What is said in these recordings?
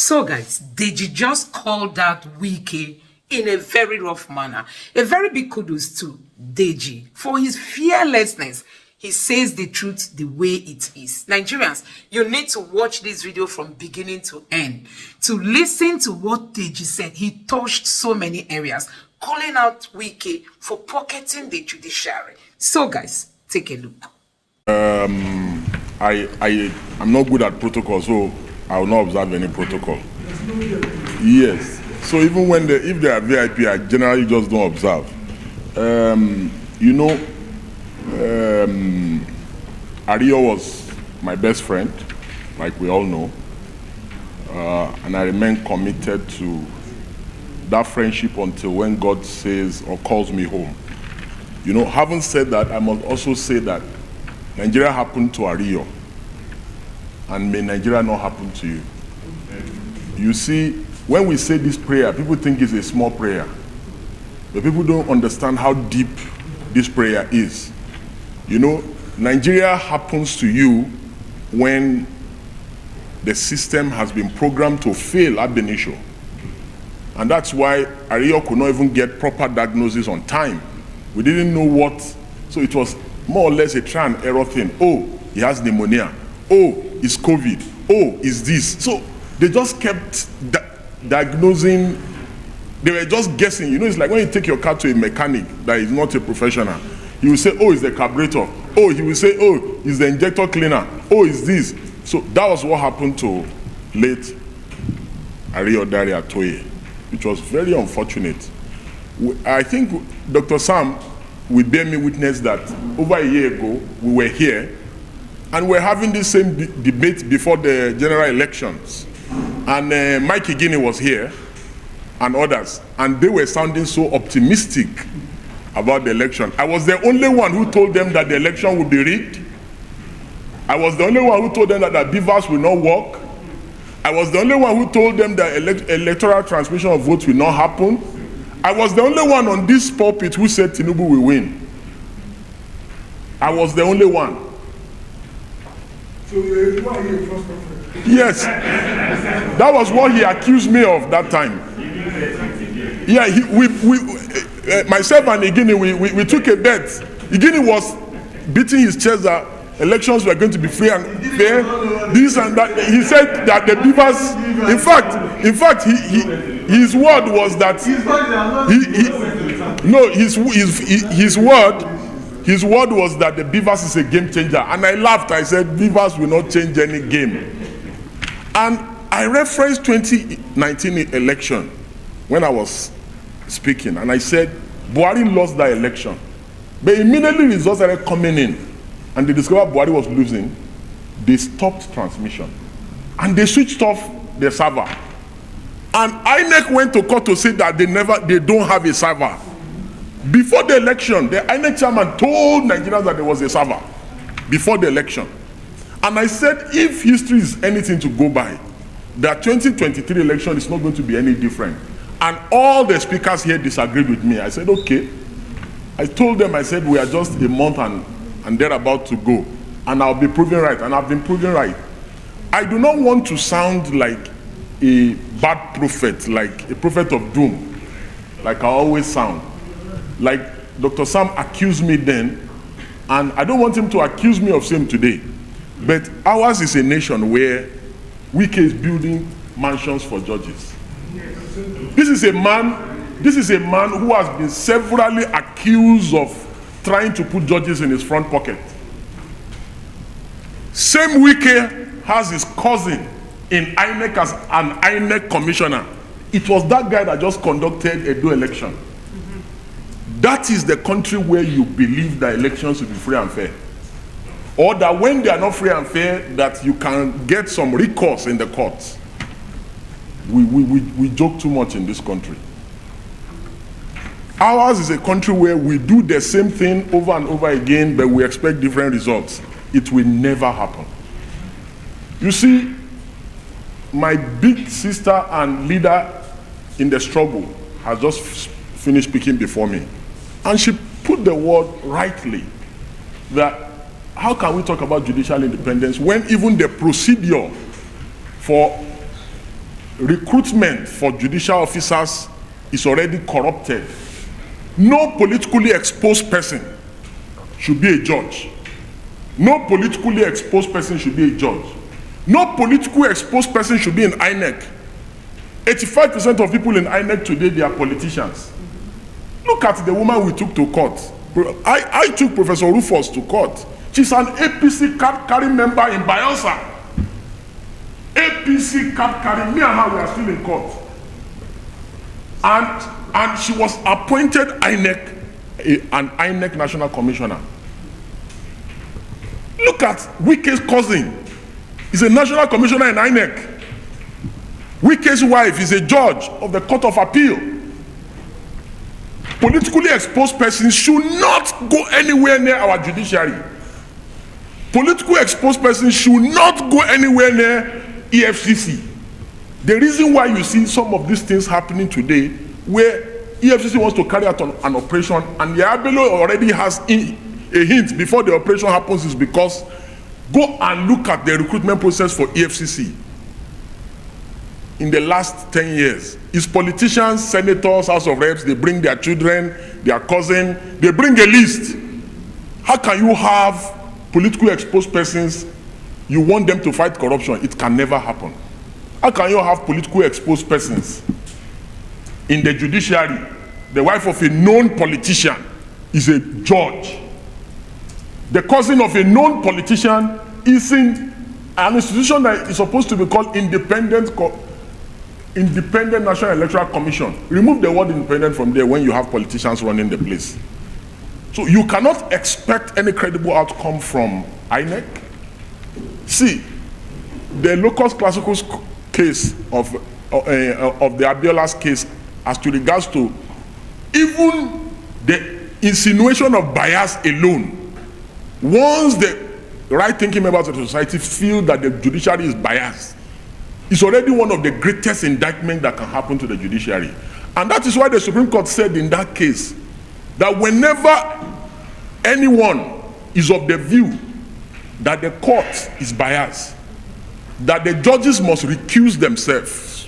So guys, Deji just called out Wike in a very rough manner. A very big kudos to Deji for his fearlessness. He says the truth the way it is. Nigerians, you need to watch this video from beginning to end to listen to what Deji said. He touched so many areas, calling out Wike for pocketing the judiciary. So guys, take a look. I'm not good at protocol, so I will not observe any protocol. Yes. So even when if they are VIP, I generally just don't observe. Ario was my best friend, like we all know, and I remain committed to that friendship until when God says or calls me home. Having said that, I must also say that Nigeria happened to Ario, and may Nigeria not happen to you. You see, when we say this prayer, people think it's a small prayer, but people don't understand how deep this prayer is. Nigeria happens to you when the system has been programmed to fail ab initio. And that's why Ario could not even get proper diagnosis on time. We didn't know what, so it was more or less a try and error thing. Oh, he has pneumonia. Oh, it's COVID. Oh, it's this. So they just kept diagnosing. They were just guessing. It's like when you take your car to a mechanic that is not a professional. He will say, oh, it's the carburetor. Oh, he will say, oh, it's the injector cleaner. Oh, it's this. So that was what happened to late Ario Atoye, which was very unfortunate. I think Dr. Sam will bear me witness that over a year ago, we were here and we're having this same debate before the general elections. And Mike Guinea was here and others, and they were sounding so optimistic about the election. I was the only one who told them that the election would be rigged. I was the only one who told them that the beavers will not work. I was the only one who told them that electoral transmission of votes will not happen. I was the only one on this pulpit who said Tinubu will win. I was the only one. So you are here first prophet? Yes. That was what he accused me of that time. Yeah, myself and Igini, we took a bet. Igini was beating his chest that elections were going to be free and fair, this and that. He said that the beavers, in fact, his word was that his word was that the beavers is a game changer. And I laughed. I said, beavers will not change any game. And I referenced 2019 election when I was speaking, and I said, Buhari lost that election. But immediately results started coming in, and they discovered Buhari was losing. They stopped transmission, and they switched off the server. And INEC went to court to say that they don't have a server. Before the election, the INEC chairman told Nigerians that there was a server before the election. And I said, if history is anything to go by, the 2023 election is not going to be any different. And all the speakers here disagreed with me. I said, okay. I told them, I said, we are just a month and they're about to go. And I'll be proven right. And I've been proven right. I do not want to sound like a bad prophet, like a prophet of doom, like I always sound. Like Dr. Sam accused me then, and I don't want him to accuse me of same today. But ours is a nation where Wike is building mansions for judges. This is a man who has been severally accused of trying to put judges in his front pocket. Same Wike has his cousin in INEC as an INEC commissioner. It was that guy that just conducted a dual election. That is the country where you believe that elections will be free and fair. Or that when they are not free and fair, that you can get some recourse in the courts. We joke too much in this country. Ours is a country where we do the same thing over and over again, but we expect different results. It will never happen. You see, my big sister and leader in the struggle has just finished speaking before me. And she put the word rightly, that how can we talk about judicial independence when even the procedure for recruitment for judicial officers is already corrupted. No politically exposed person should be a judge. No politically exposed person should be a judge. No politically exposed person should be in INEC. 85% of people in INEC today, they are politicians. Look at the woman we took to court. I took Professor Rufus to court. She's an APC card-carrying member in Bayelsa. APC card-carrying, me and her, we are still in court. And she was appointed INEC, an INEC National Commissioner. Look at Wike's cousin. He's a National Commissioner in INEC. Wike's wife is a judge of the Court of Appeal. Politically exposed persons should not go anywhere near our judiciary. Politically exposed persons should not go anywhere near EFCC. The reason why you see some of these things happening today, where EFCC wants to carry out an operation and the Abelo already has a hint before the operation happens, is because go and look at the recruitment process for EFCC in the last 10 years. It's politicians, senators, House of Reps, they bring their children, their cousin, they bring a list. How can you have politically exposed persons, you want them to fight corruption? It can never happen. How can you have politically exposed persons in the judiciary? The wife of a known politician is a judge. The cousin of a known politician is in an institution that is supposed to be called Independent National Electoral Commission. Remove the word independent from there when you have politicians running the place. So you cannot expect any credible outcome from INEC. See, the Locust Classicals case of the Abiola's case, as to regards to even the insinuation of bias alone, once the right-thinking members of the society feel that the judiciary is biased, it's already one of the greatest indictments that can happen to the judiciary. And that is why the Supreme Court said in that case that whenever anyone is of the view that the court is biased, that the judges must recuse themselves.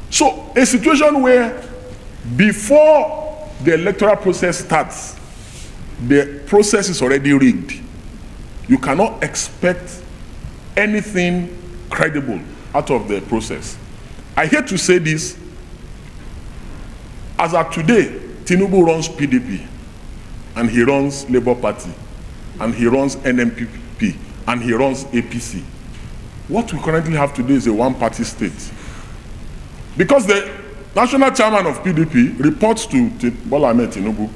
So a situation where before the electoral process starts, the process is already rigged, you cannot expect anything credible out of the process. I hate to say this, as of today, Tinubu runs PDP, and he runs Labour Party, and he runs NMPP, and he runs APC. What we currently have today is a one-party state. Because the national chairman of PDP reports to Bola Ahmed Tinubu.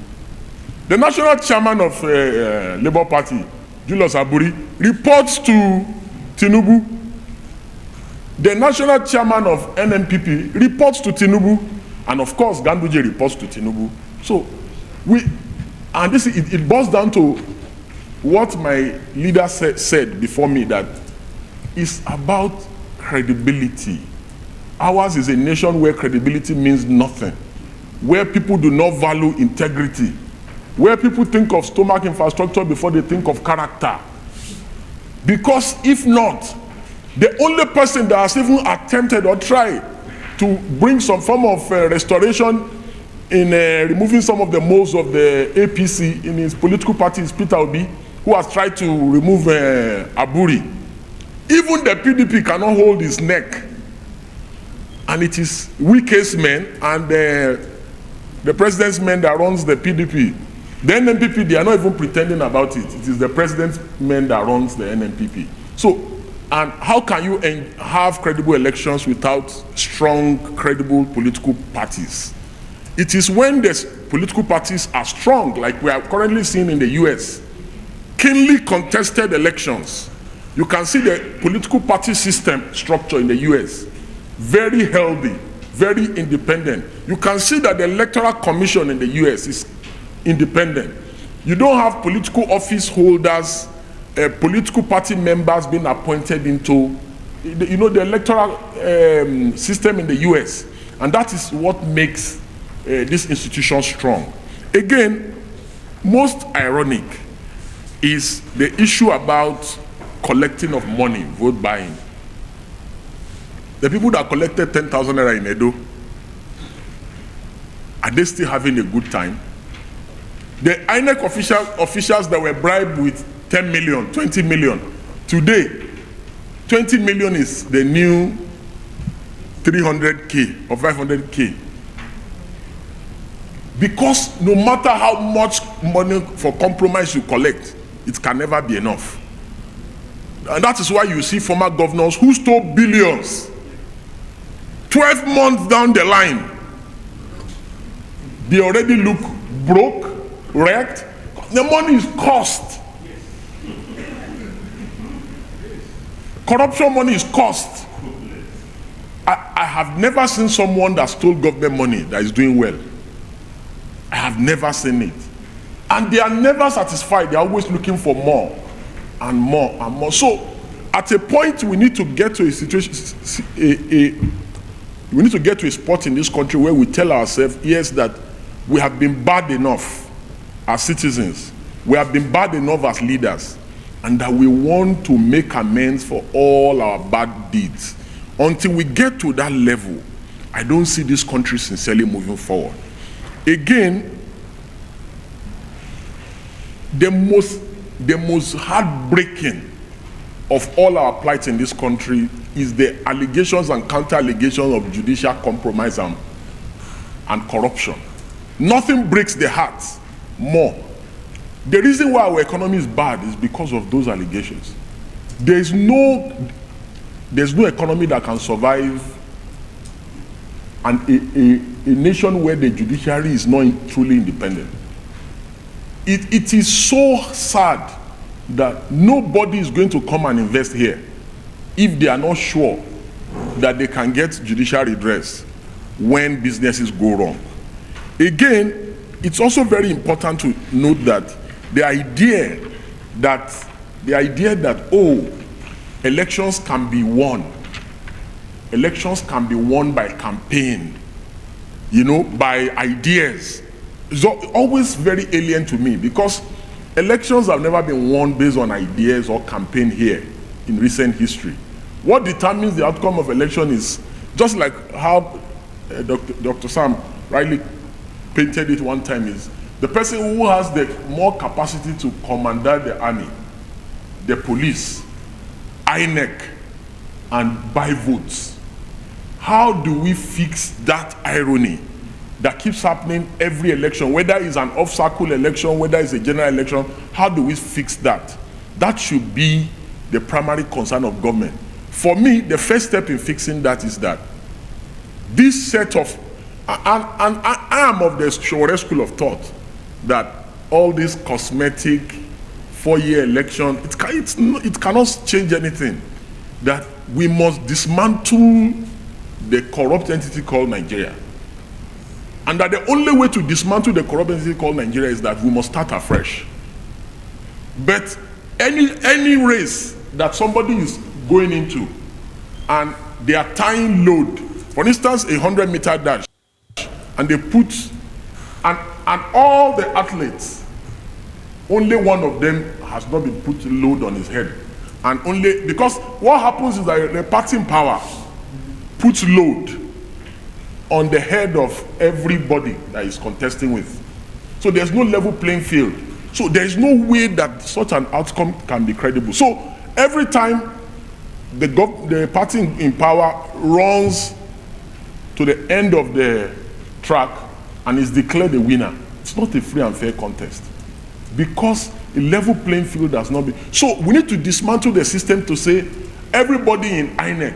The national chairman of Labour Party, Julius Aburi, reports to Tinubu. The national chairman of NNPP reports to Tinubu. And of course, Ganduje reports to Tinubu. So, it boils down to what my leader said before me, that it's about credibility. Ours is a nation where credibility means nothing, where people do not value integrity, where people think of stomach infrastructure before they think of character. Because if not, the only person that has even attempted or tried to bring some form of restoration in removing some of the moles of the APC in his political party is Peter Obi, who has tried to remove Aburi. Even the PDP cannot hold his neck. And it is Wike's men and the president's men that runs the PDP. The NNPP, they are not even pretending about it. It is the president's men that runs the NNPP. So, and how can you have credible elections without strong, credible political parties? It is when the political parties are strong, like we are currently seeing in the US, keenly contested elections. You can see the political party system structure in the US, very healthy, very independent. You can see that the Electoral Commission in the US is independent. You don't have political office holders, political party members being appointed into, the electoral system in the US. And that is what makes this institution strong. Again, most ironic is the issue about collecting of money, vote buying. The people that collected 10,000 naira in Edo, are they still having a good time? The INEC officials that were bribed with 10 million, 20 million, today, 20 million is the new 300K or 500K. Because no matter how much money for compromise you collect, it can never be enough. And that is why you see former governors who stole billions, 12 months down the line, they already look broke, wrecked. The money is cost. Corruption money is cost. I have never seen someone that stole government money that is doing well. I have never seen it. And they are never satisfied. They are always looking for more and more and more. So at a point we need to get to a situation, we need to get to a spot in this country where we tell ourselves, yes, that we have been bad enough as citizens, we have been bad enough as leaders, and that we want to make amends for all our bad deeds. Until we get to that level, I don't see this country sincerely moving forward. Again, the most heartbreaking of all our plights in this country is the allegations and counter-allegations of judicial compromise and corruption. Nothing breaks the heart more. The reason why our economy is bad is because of those allegations. There's no economy that can survive and a nation where the judiciary is not truly independent. It is so sad that nobody is going to come and invest here if they are not sure that they can get judicial redress when businesses go wrong. Again, it's also very important to note that the idea that oh, elections can be won by campaign, by ideas, is always very alien to me, because elections have never been won based on ideas or campaign here in recent history. What determines the outcome of election is just like how Dr. Sam rightly painted it one time, is the person who has the more capacity to command the army, the police, INEC, and buy votes. How do we fix that irony that keeps happening every election, whether it's an off-cycle election, whether it's a general election? How do we fix that? That should be the primary concern of government. For me, the first step in fixing that is that this set of, and I am of the Shore school of thought that all this cosmetic 4-year election, it cannot change anything. That we must dismantle the corrupt entity called Nigeria. And that the only way to dismantle the corrupt entity called Nigeria is that we must start afresh. But any race that somebody is going into and they are tying load, for instance, a 100-meter dash, and they put, and all the athletes, only one of them has not been put load on his head. And only, because what happens is that the party in power puts load on the head of everybody that is contesting with. So there's no level playing field. So there's no way that such an outcome can be credible. So every time the party in power runs to the end of the track and is declared the winner, it's not a free and fair contest, because a level playing field has not been. So we need to dismantle the system to say everybody in INEC,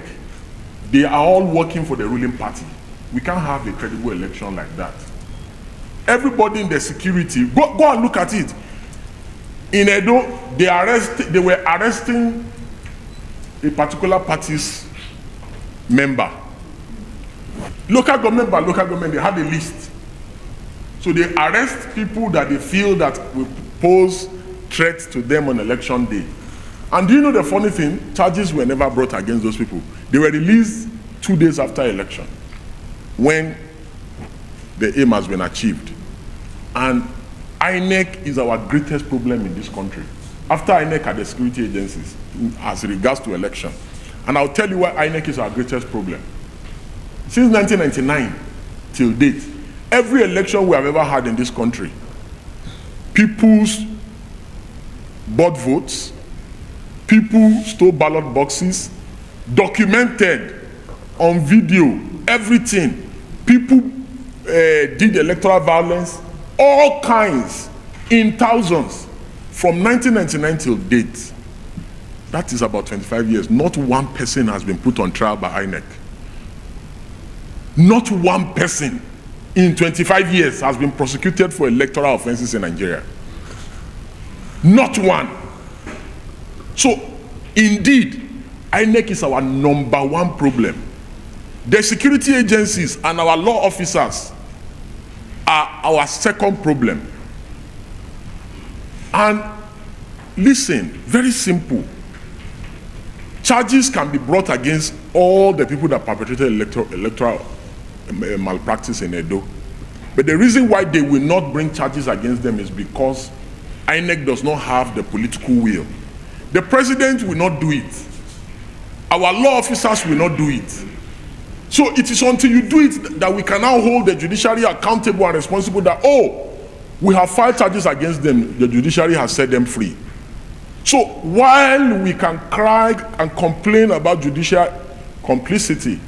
they are all working for the ruling party. We can't have a credible election like that. Everybody in the security, go and look at it. In Edo, they were arresting a particular party's member. Local government by local government, they had a list. So they arrest people that they feel that will pose threats to them on election day. And do you know the funny thing? Charges were never brought against those people. They were released 2 days after election, when the aim has been achieved. And INEC is our greatest problem in this country. After INEC are the security agencies as regards to election. And I'll tell you why INEC is our greatest problem. Since 1999 till date, every election we have ever had in this country, people bought votes, people stole ballot boxes, documented on video, everything. People did electoral violence, all kinds, in thousands, from 1999 till date. That is about 25 years. Not one person has been put on trial by INEC. Not one person in 25 years has been prosecuted for electoral offenses in Nigeria. Not one. So, indeed, INEC is our number one problem. The security agencies and our law officers are our second problem. And listen, very simple. Charges can be brought against all the people that perpetrated electoral malpractice in Edo. But the reason why they will not bring charges against them is because INEC does not have the political will. The president will not do it. Our law officers will not do it. So it is until you do it that we can now hold the judiciary accountable and responsible that, oh, we have filed charges against them, the judiciary has set them free. So while we can cry and complain about judicial complicity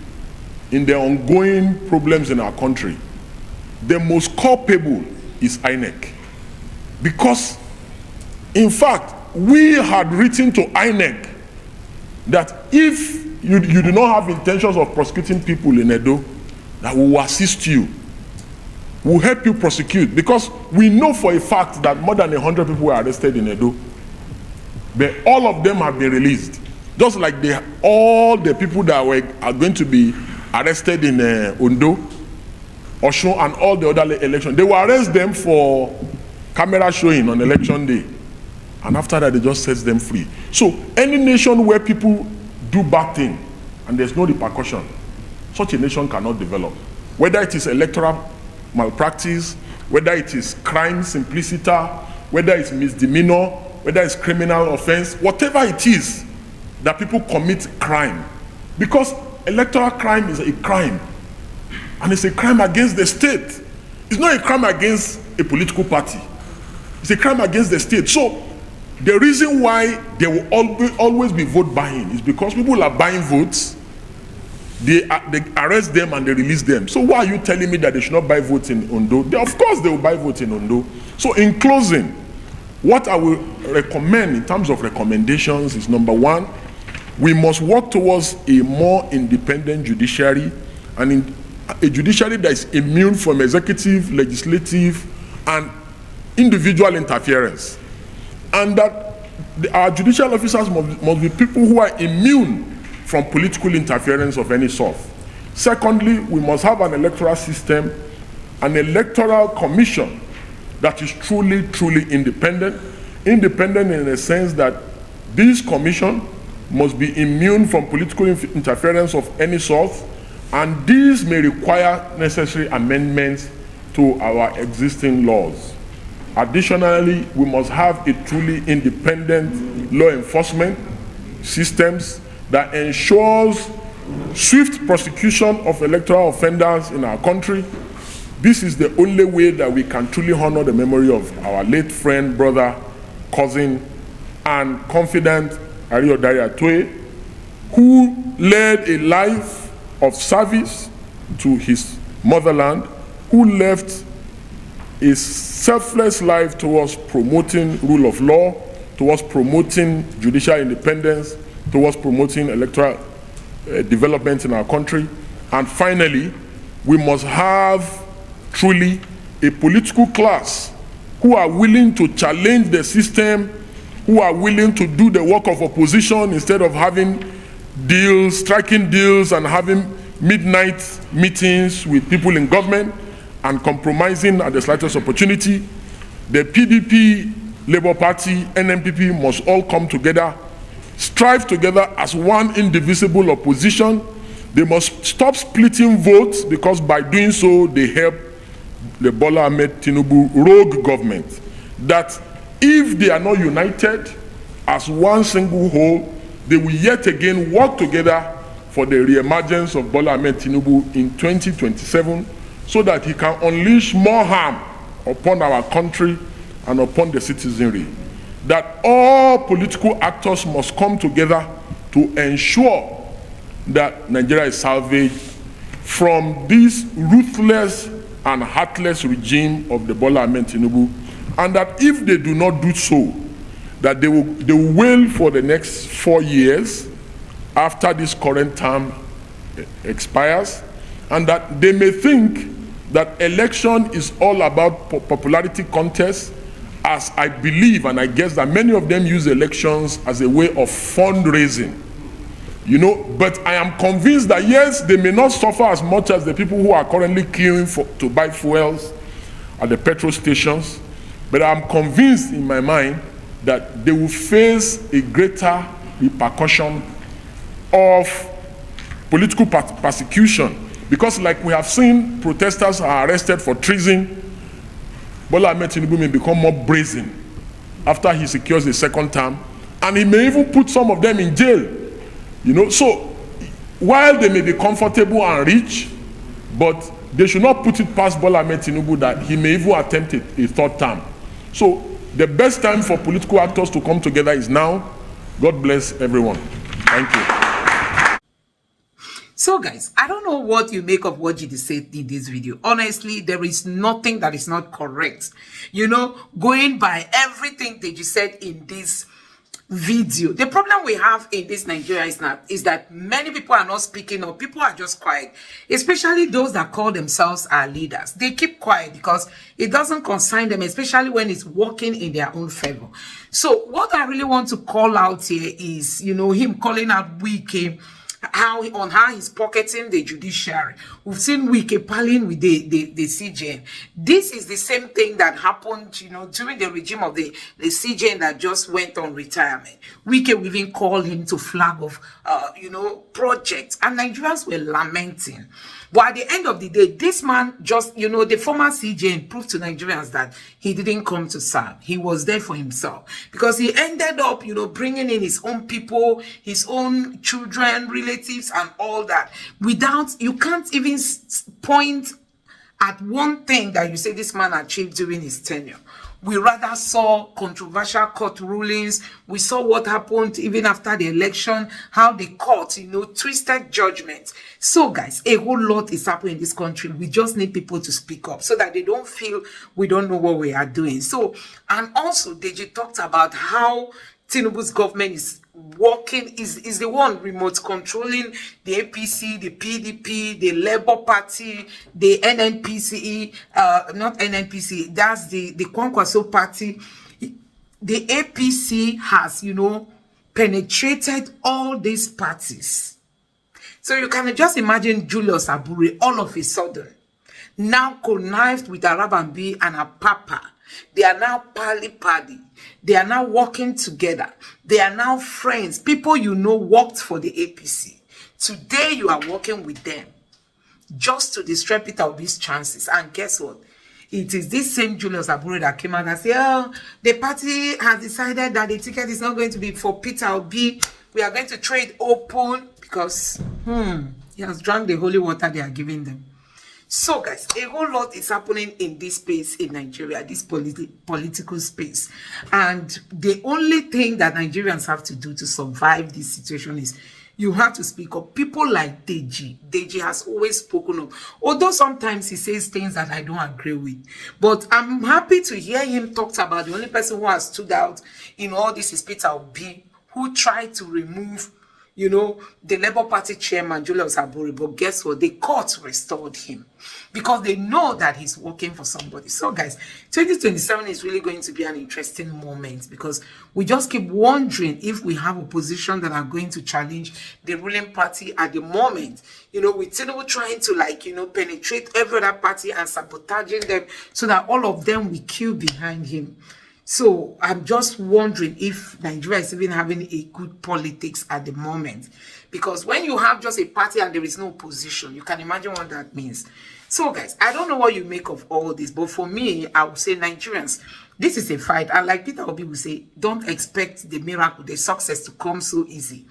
in the ongoing problems in our country, the most culpable is INEC. Because, in fact, we had written to INEC that if you do not have intentions of prosecuting people in Edo, that we will assist you. We'll help you prosecute, because we know for a fact that more than 100 people were arrested in Edo, but all of them have been released. Just like all the people that are going to be arrested in Ondo, Osun, and all the other elections. They will arrest them for camera showing on election day. And after that, they just set them free. So any nation where people do bad things and there's no repercussion, such a nation cannot develop. Whether it is electoral malpractice, whether it is crime simpliciter, whether it's misdemeanor, whether it's criminal offense, whatever it is that people commit crime. Because electoral crime is a crime. And it's a crime against the state. It's not a crime against a political party. It's a crime against the state. So the reason why there will always be vote buying is because people are buying votes, they arrest them and they release them. So why are you telling me that they should not buy votes in Ondo? Of course they will buy votes in Ondo. So in closing, what I will recommend in terms of recommendations is, number one, we must work towards a more independent judiciary, and a judiciary that is immune from executive, legislative, and individual interference. And that our judicial officers must be people who are immune from political interference of any sort. Secondly, we must have an electoral system, an electoral commission that is truly, truly independent. Independent in the sense that this commission must be immune from political interference of any sort, and these may require necessary amendments to our existing laws. Additionally, we must have a truly independent law enforcement systems that ensures swift prosecution of electoral offenders in our country. This is the only way that we can truly honor the memory of our late friend, brother, cousin, and confidant, Deji Adeyanju, who led a life of service to his motherland, who left a selfless life towards promoting rule of law, towards promoting judicial independence, towards promoting electoral development in our country. And finally, we must have truly a political class who are willing to challenge the system, who are willing to do the work of opposition instead of having deals, striking deals, and having midnight meetings with people in government and compromising at the slightest opportunity. The PDP, Labour Party, NNPP must all come together, strive together as one indivisible opposition. They must stop splitting votes, because by doing so, they help the Bola Ahmed Tinubu rogue government. That if they are not united as one single whole, they will yet again work together for the re-emergence of Bola Ahmed Tinubu in 2027 so that he can unleash more harm upon our country and upon the citizenry. That all political actors must come together to ensure that Nigeria is salvaged from this ruthless and heartless regime of the Bola Ahmed Tinubu, and that if they do not do so, that they will wail for the next 4 years after this current term expires, and that they may think that election is all about popularity contest, as I believe and I guess that many of them use elections as a way of fundraising. You know, but I am convinced that yes, they may not suffer as much as the people who are currently queuing to buy fuels at the petrol stations, but I'm convinced in my mind that they will face a greater repercussion of political persecution, because like we have seen, protesters are arrested for treason. Bola Ahmed Tinubu may become more brazen after he secures the second term, and he may even put some of them in jail. You know, so while they may be comfortable and rich, but they should not put it past Bola Ahmed Tinubu that he may even attempt a third term. So the best time for political actors to come together is now. God bless everyone. Thank you. So guys, I don't know what you make of what Jide said in this video. Honestly, there is nothing that is not correct. You know, going by everything Deji said in this video. The problem we have in this Nigeria is that many people are not speaking up. People are just quiet, especially those that call themselves our leaders. They keep quiet because it doesn't concern them, especially when it's working in their own favor. So what I really want to call out here is, you know, him calling out Wike, how he's pocketing the judiciary. We've seen Wike palling with the CJN. This is the same thing that happened, you know, during the regime of the CJN that just went on retirement. Wike will even call him to flag off, you know, projects, and Nigerians were lamenting. But at the end of the day, this man just, you know, the former CJN proved to Nigerians that he didn't come to serve. He was there for himself, because he ended up, you know, bringing in his own people, his own children, relatives, and all that. Without, you can't even point at one thing that you say this man achieved during his tenure. We rather saw controversial court rulings. We saw what happened even after the election, how the court, you know, twisted judgments. So guys, a whole lot is happening in this country. We just need people to speak up so that they don't feel we don't know what we are doing. So, and also Deji talked about how Tinubu's government is working, is the one remote controlling the APC, the PDP, the Labour Party, the NNPCE, not NNPC, that's the Kwankwaso Party. The APC has, you know, penetrated all these parties. So you can just imagine Julius Abure all of a sudden now connived with Arabambi and Apapa. They are now pally-pally. They are now working together. They are now friends. People you know worked for the APC. Today you are working with them just to destroy Peter Obi's chances. And guess what? It is this same Julius Abure that came out and said, oh, the party has decided that the ticket is not going to be for Peter Obi. We are going to trade open because he has drunk the holy water they are giving them. So guys, a whole lot is happening in this space in Nigeria, this political space. And the only thing that Nigerians have to do to survive this situation is you have to speak up. People like Deji. Deji has always spoken up. Although sometimes he says things that I don't agree with. But I'm happy to hear him talk about the only person who has stood out in all this is Peter Obi, who tried to remove, you know, the Labour Party chairman, Julius Abure. But guess what? The court restored him because they know that he's working for somebody. So guys, 2027 is really going to be an interesting moment because we just keep wondering if we have opposition that are going to challenge the ruling party at the moment. You know, with Tinubu trying to, like, you know, penetrate every other party and sabotaging them so that all of them will queue behind him. So I'm just wondering if Nigeria is even having a good politics at the moment. Because when you have just a party and there is no opposition, you can imagine what that means. So guys, I don't know what you make of all this, but for me, I would say Nigerians, This is a fight, and like Peter Obi will say, don't expect the miracle, the success to come so easy.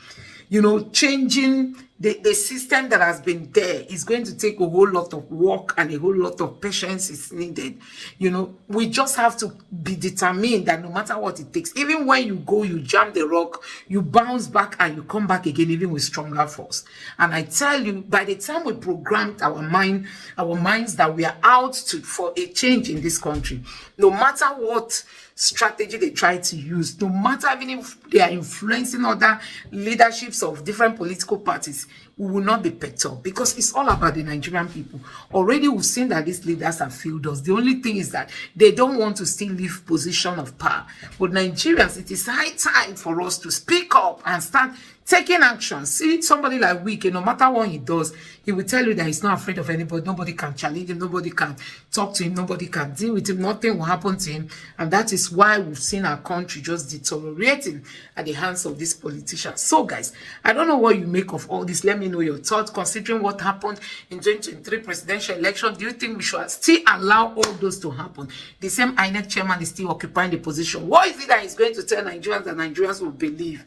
You know, changing the system that has been there is going to take a whole lot of work, and a whole lot of patience is needed. You know, we just have to be determined that no matter what it takes, even when you go, you jam the rock, you bounce back and you come back again, even with stronger force. And I tell you, by the time we programmed our minds that we are out for a change in this country, no matter what strategy they try to use, no matter even if they are influencing other leaderships of different political parties, we will not be perturbed, because it's all about the Nigerian people. Already we've seen that these leaders have failed us. The only thing is that they don't want to still leave position of power. But Nigerians, it is high time for us to speak up and start taking action. See somebody like Wike, no matter what he does, he will tell you that he's not afraid of anybody. Nobody can challenge him. Nobody can talk to him. Nobody can deal with him. Nothing will happen to him. And that is why we've seen our country just deteriorating at the hands of these politicians. So guys, I don't know what you make of all this. Let me know your thoughts considering what happened in 2023 presidential election. Do you think we should still allow all those to happen? The same INEC chairman is still occupying the position. What is it that he's going to tell Nigerians that Nigerians will believe?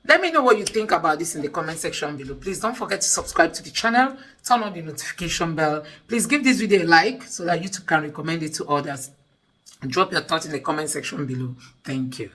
Let me know what you think about this in the comment section below. Please don't forget to subscribe to the channel, turn on the notification bell. Please give this video a like so that YouTube can recommend it to others. And drop your thoughts in the comment section below. Thank you.